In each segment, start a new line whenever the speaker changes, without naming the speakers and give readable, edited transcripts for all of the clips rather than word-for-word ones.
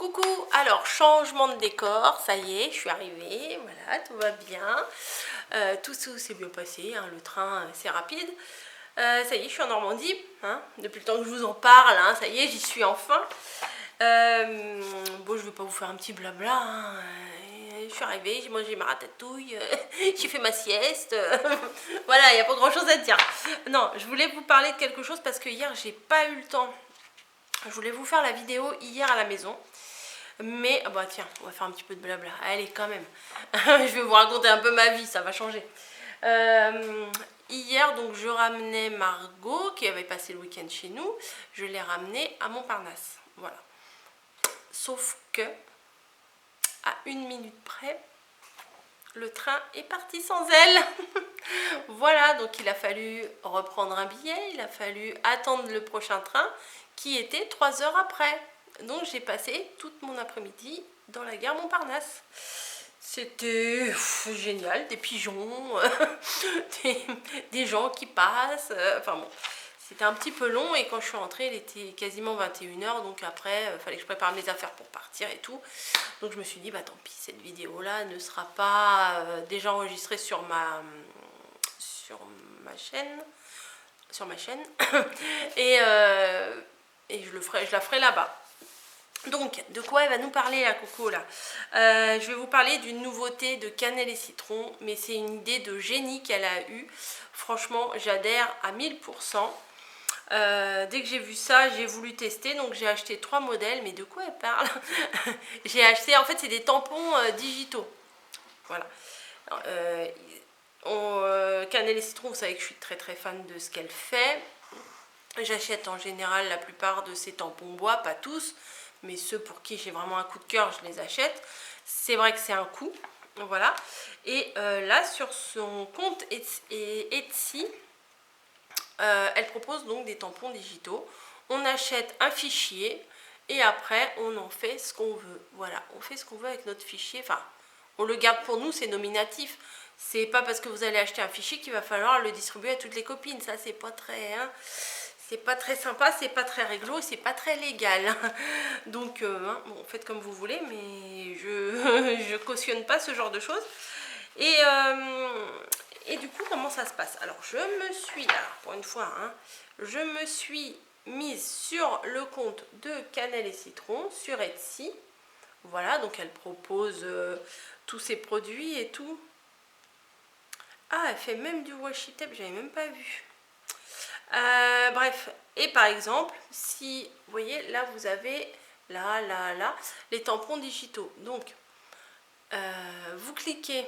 Coucou, alors changement de décor, ça y est, je suis arrivée, voilà, tout va bien, tout s'est bien passé, hein, le train c'est rapide, ça y est, je suis en Normandie, hein, depuis le temps que je vous en parle, hein, ça y est, j'y suis enfin. Bon, je vais pas vous faire un petit blabla, hein, je suis arrivée, j'ai mangé ma ratatouille, j'ai fait ma sieste, voilà, il n'y a pas grand chose à dire. Non, je voulais vous parler de quelque chose parce que hier j'ai pas eu le temps. Je voulais vous faire la vidéo hier à la maison. Mais, ah bah tiens, on va faire un petit peu de blabla. Allez, quand même. Je vais vous raconter un peu ma vie, ça va changer. Hier, donc, je ramenais Margot, qui avait passé le week-end chez nous. Je l'ai ramenée à Montparnasse. Voilà. Sauf que, à 1 minute près, le train est parti sans elle. Voilà, donc il a fallu reprendre un billet. Il a fallu attendre le prochain train, qui était 3 heures après. Donc j'ai passé toute mon après-midi dans la gare Montparnasse. C'était génial, des pigeons, des gens qui passent, enfin bon, c'était un petit peu long et quand je suis rentrée, il était quasiment 21 h, donc après, il fallait que je prépare mes affaires pour partir et tout. Donc je me suis dit, bah tant pis, cette vidéo-là ne sera pas déjà enregistrée sur ma chaîne, et je la ferai là-bas. Donc, de quoi elle va nous parler la Coco là? Je vais vous parler d'une nouveauté de cannelle et citron, mais c'est une idée de génie qu'elle a eue. Franchement, j'adhère à 1000%. Dès que j'ai vu ça, j'ai voulu tester, donc j'ai acheté 3 modèles. Mais de quoi elle parle? J'ai acheté, en fait, c'est des tampons digitaux. Voilà. Cannelle et citron, vous savez que je suis très très fan de ce qu'elle fait. J'achète en général la plupart de ces tampons bois, pas tous, mais ceux pour qui j'ai vraiment un coup de cœur, je les achète. C'est vrai que c'est un coût, voilà. Et là, sur son compte Etsy, elle propose donc des tampons digitaux. On achète un fichier et après, on en fait ce qu'on veut. Voilà, on fait ce qu'on veut avec notre fichier. Enfin, on le garde pour nous, c'est nominatif. C'est pas parce que vous allez acheter un fichier qu'il va falloir le distribuer à toutes les copines. Ça, c'est pas très... Hein, c'est pas très sympa, c'est pas très réglo, c'est pas très légal. Donc, hein, bon, faites comme vous voulez, mais je cautionne pas ce genre de choses. Et du coup, comment ça se passe? Alors, je me suis, alors, pour une fois, hein, je me suis mise sur le compte de Cannelle et Citron, sur Etsy. Voilà, donc elle propose tous ses produits et tout. Ah, elle fait même du washi tape, j'avais même pas vu. Bref, et par exemple, si vous voyez, là vous avez là, les tampons digitaux. Donc, vous cliquez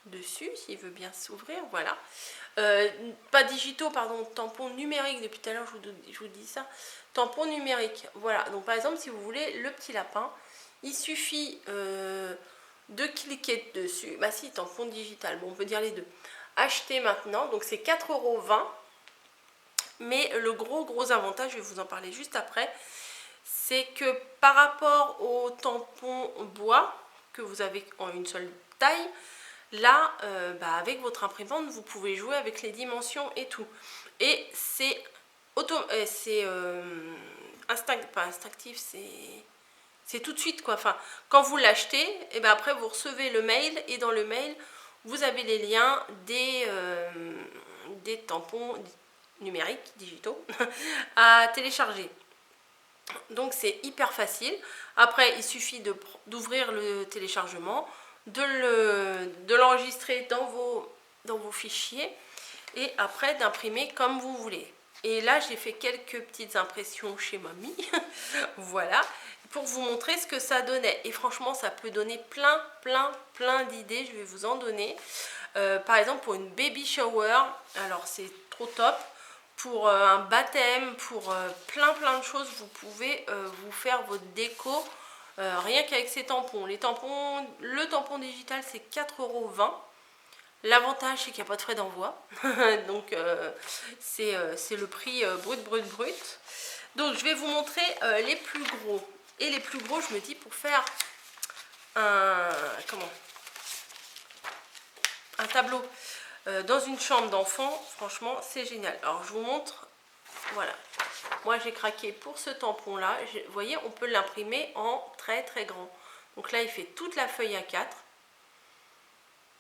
dessus, s'il veut bien s'ouvrir, voilà. Pas digitaux, pardon, tampons numériques, depuis tout à l'heure je vous dis ça. Tampons numériques, voilà. Donc par exemple, si vous voulez le petit lapin, il suffit de cliquer dessus. Bah si, tampon digital, bon on peut dire les deux. Acheter maintenant, donc c'est 4,20 €. Mais le gros avantage, je vais vous en parler juste après, c'est que par rapport au tampon bois que vous avez en une seule taille, là, avec votre imprimante, vous pouvez jouer avec les dimensions et tout. Et c'est pas instinctif, c'est tout de suite quoi. Enfin, quand vous l'achetez, et ben après vous recevez le mail et dans le mail, vous avez les liens des tampons numériques, digitaux, à télécharger. Donc c'est hyper facile. Après, il suffit d'ouvrir le téléchargement, de l'enregistrer dans vos fichiers et après d'imprimer comme vous voulez. Et là, j'ai fait quelques petites impressions chez mamie, voilà, pour vous montrer ce que ça donnait. Et franchement, ça peut donner plein d'idées, je vais vous en donner. Par exemple, pour une baby shower, alors c'est trop top. Pour un baptême, pour plein de choses, vous pouvez vous faire votre déco rien qu'avec ces tampons. Le tampon digital, c'est 4,20 €. L'avantage, c'est qu'il n'y a pas de frais d'envoi. Donc, c'est le prix brut. Donc, je vais vous montrer les plus gros. Et les plus gros, je me dis, pour faire un tableau dans une chambre d'enfant, franchement, c'est génial. Alors, je vous montre Voilà. Moi, j'ai craqué pour ce tampon-là. Vous voyez, on peut l'imprimer en très très grand. Donc là, il fait toute la feuille A4.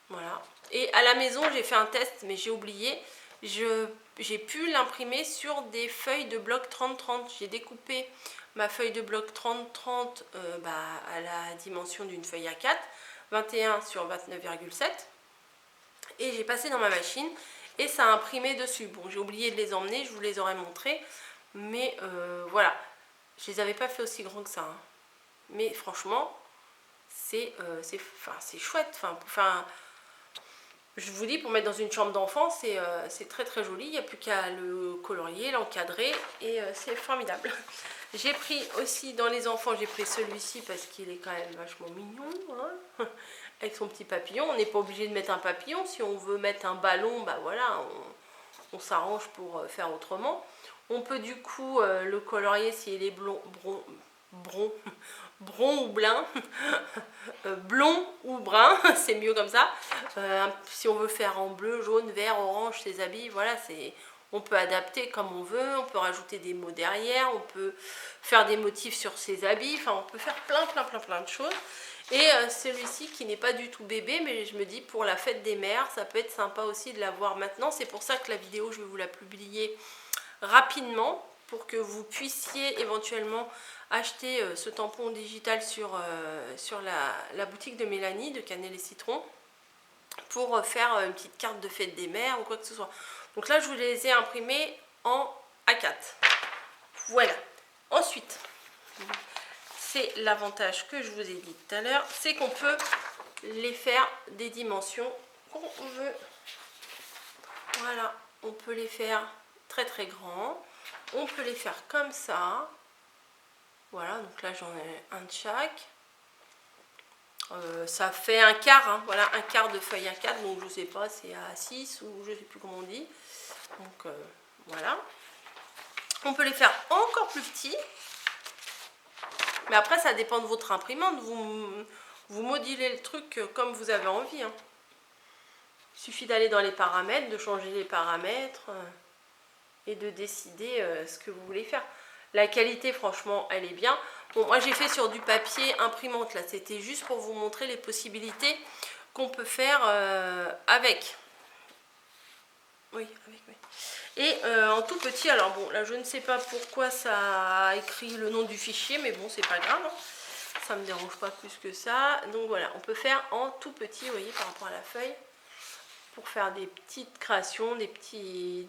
Voilà. Et à la maison, j'ai fait un test, mais j'ai oublié. J'ai pu l'imprimer sur des feuilles de bloc 30-30. J'ai découpé ma feuille de bloc 30-30 à la dimension d'une feuille A4, 21 sur 29,7. Et j'ai passé dans ma machine et ça a imprimé dessus. Bon, j'ai oublié de les emmener, je vous les aurais montrés. Mais voilà, je les avais pas fait aussi grands que ça. Hein. Mais franchement, c'est chouette. Enfin, je vous dis, pour mettre dans une chambre d'enfant, c'est très très joli. Il n'y a plus qu'à le colorier, l'encadrer et c'est formidable. J'ai pris aussi dans les enfants, j'ai pris celui-ci parce qu'il est quand même vachement mignon. Hein, avec son petit papillon. On n'est pas obligé de mettre un papillon. Si on veut mettre un ballon, bah voilà, on s'arrange pour faire autrement. On peut du coup le colorier s'il est brun ou blin, blond ou brun, c'est mieux comme ça. Si on veut faire en bleu, jaune, vert, orange, ses habits, voilà, on peut adapter comme on veut, on peut rajouter des mots derrière, on peut faire des motifs sur ses habits, enfin on peut faire plein de choses. Et celui-ci qui n'est pas du tout bébé, mais je me dis pour la fête des mères, ça peut être sympa aussi de l'avoir maintenant. C'est pour ça que la vidéo, je vais vous la publier rapidement pour que vous puissiez éventuellement acheter ce tampon digital sur la boutique de Mélanie, de Cannelle et Citron, pour faire une petite carte de fête des mères ou quoi que ce soit. Donc là, je vous les ai imprimés en A4. Voilà. Ensuite, c'est l'avantage que je vous ai dit tout à l'heure, c'est qu'on peut les faire des dimensions qu'on veut. Voilà, on peut les faire très très grands. On peut les faire comme ça. Voilà, donc là j'en ai un de chaque. Ça fait un quart, hein, voilà, un quart de feuille A4, donc je sais pas, c'est à 6 ou je sais plus comment on dit. Donc voilà. On peut les faire encore plus petits. Mais après, ça dépend de votre imprimante. Vous modulez le truc comme vous avez envie. Hein. Il suffit d'aller dans les paramètres, de changer les paramètres et de décider ce que vous voulez faire. La qualité, franchement, elle est bien. Bon, moi, j'ai fait sur du papier imprimante. Là, c'était juste pour vous montrer les possibilités qu'on peut faire avec. Oui, avec, oui. Et en tout petit, alors bon, là, je ne sais pas pourquoi ça a écrit le nom du fichier, mais bon, c'est pas grave. Hein. Ça me dérange pas plus que ça. Donc voilà, on peut faire en tout petit, vous voyez, par rapport à la feuille, pour faire des petites créations, des petits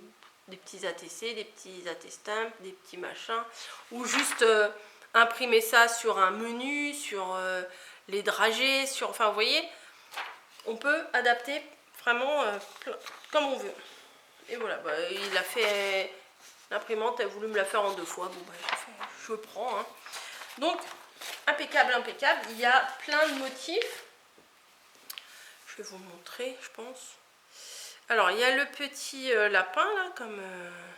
ATC, des petits attestampes, des petits machins, ou juste imprimer ça sur un menu, sur les dragées, sur, enfin vous voyez, on peut adapter vraiment comme on veut. Et voilà, bah, il a fait, l'imprimante a voulu me la faire en 2 fois, bon bah je prends. Hein. Donc impeccable, impeccable, il y a plein de motifs. Je vais vous montrer, je pense. Alors, il y a le petit lapin, là, comme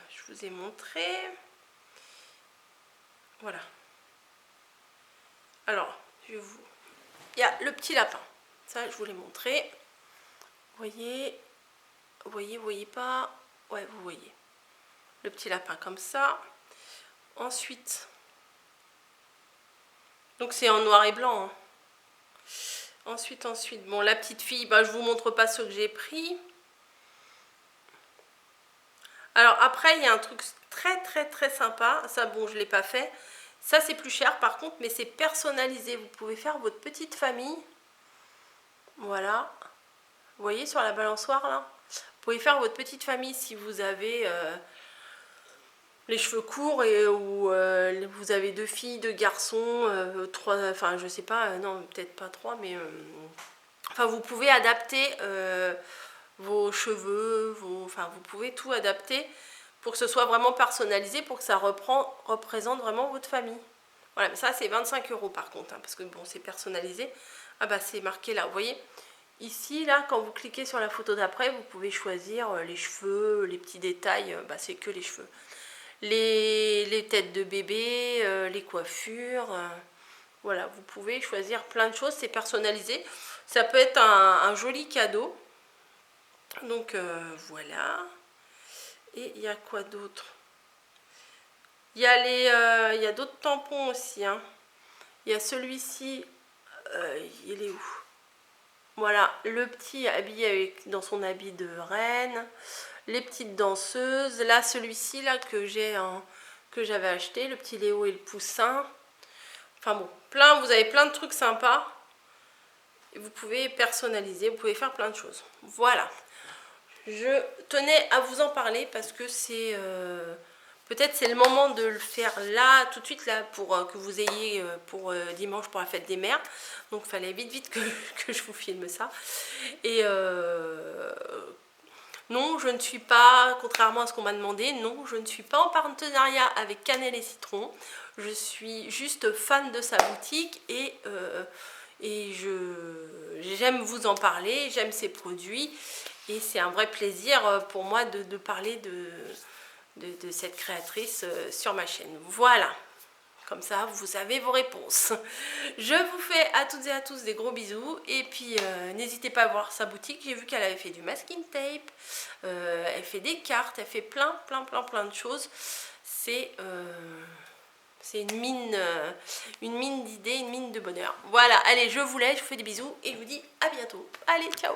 je vous ai montré. Voilà. Alors, il y a le petit lapin. Ça, je vous l'ai montré. Vous voyez pas? Ouais, vous voyez. Le petit lapin comme ça. Ensuite, donc c'est en noir et blanc. Hein. Ensuite, bon, la petite fille, bah, je vous montre pas ce que j'ai pris. Alors après, il y a un truc très sympa. Ça, bon, je ne l'ai pas fait. Ça, c'est plus cher par contre, mais c'est personnalisé. Vous pouvez faire votre petite famille. Voilà. Vous voyez sur la balançoire là? Vous pouvez faire votre petite famille si vous avez les cheveux courts et ou vous avez 2 filles, 2 garçons, 3, enfin je sais pas, non peut-être pas 3, mais enfin vous pouvez adapter vos cheveux, enfin vous pouvez tout adapter pour que ce soit vraiment personnalisé, pour que ça représente vraiment votre famille. Voilà, mais ça c'est 25 € par contre, hein, parce que bon c'est personnalisé. Ah bah c'est marqué là, vous voyez. Ici, là, quand vous cliquez sur la photo d'après, vous pouvez choisir les cheveux, les petits détails, bah, c'est que les cheveux. Les têtes de bébé, les coiffures, voilà, vous pouvez choisir plein de choses, c'est personnalisé. Ça peut être un joli cadeau. Donc voilà. Et il y a quoi d'autre? Il y a d'autres tampons aussi, hein. Il y a celui-ci, il est où? Voilà, le petit habillé dans son habit de reine, les petites danseuses. Là, celui-ci là que j'avais acheté, le petit Léo et le poussin. Enfin bon, vous avez plein de trucs sympas. Et vous pouvez personnaliser, vous pouvez faire plein de choses. Voilà. Je tenais à vous en parler parce que c'est... peut-être c'est le moment de le faire là, tout de suite là, pour que vous ayez pour dimanche pour la fête des mères. Donc il fallait vite que je vous filme ça. Et non, je ne suis pas, contrairement à ce qu'on m'a demandé, non, je ne suis pas en partenariat avec Cannelle et Citron. Je suis juste fan de sa boutique et j'aime vous en parler, j'aime ses produits. Et c'est un vrai plaisir pour moi de parler de cette créatrice sur ma chaîne. Voilà. Comme ça, vous avez vos réponses. Je vous fais à toutes et à tous des gros bisous. Et puis, n'hésitez pas à voir sa boutique. J'ai vu qu'elle avait fait du masking tape. Elle fait des cartes. Elle fait plein de choses. C'est une mine d'idées, une mine de bonheur. Voilà, allez, je vous laisse. Je vous fais des bisous. Et je vous dis à bientôt. Allez, ciao!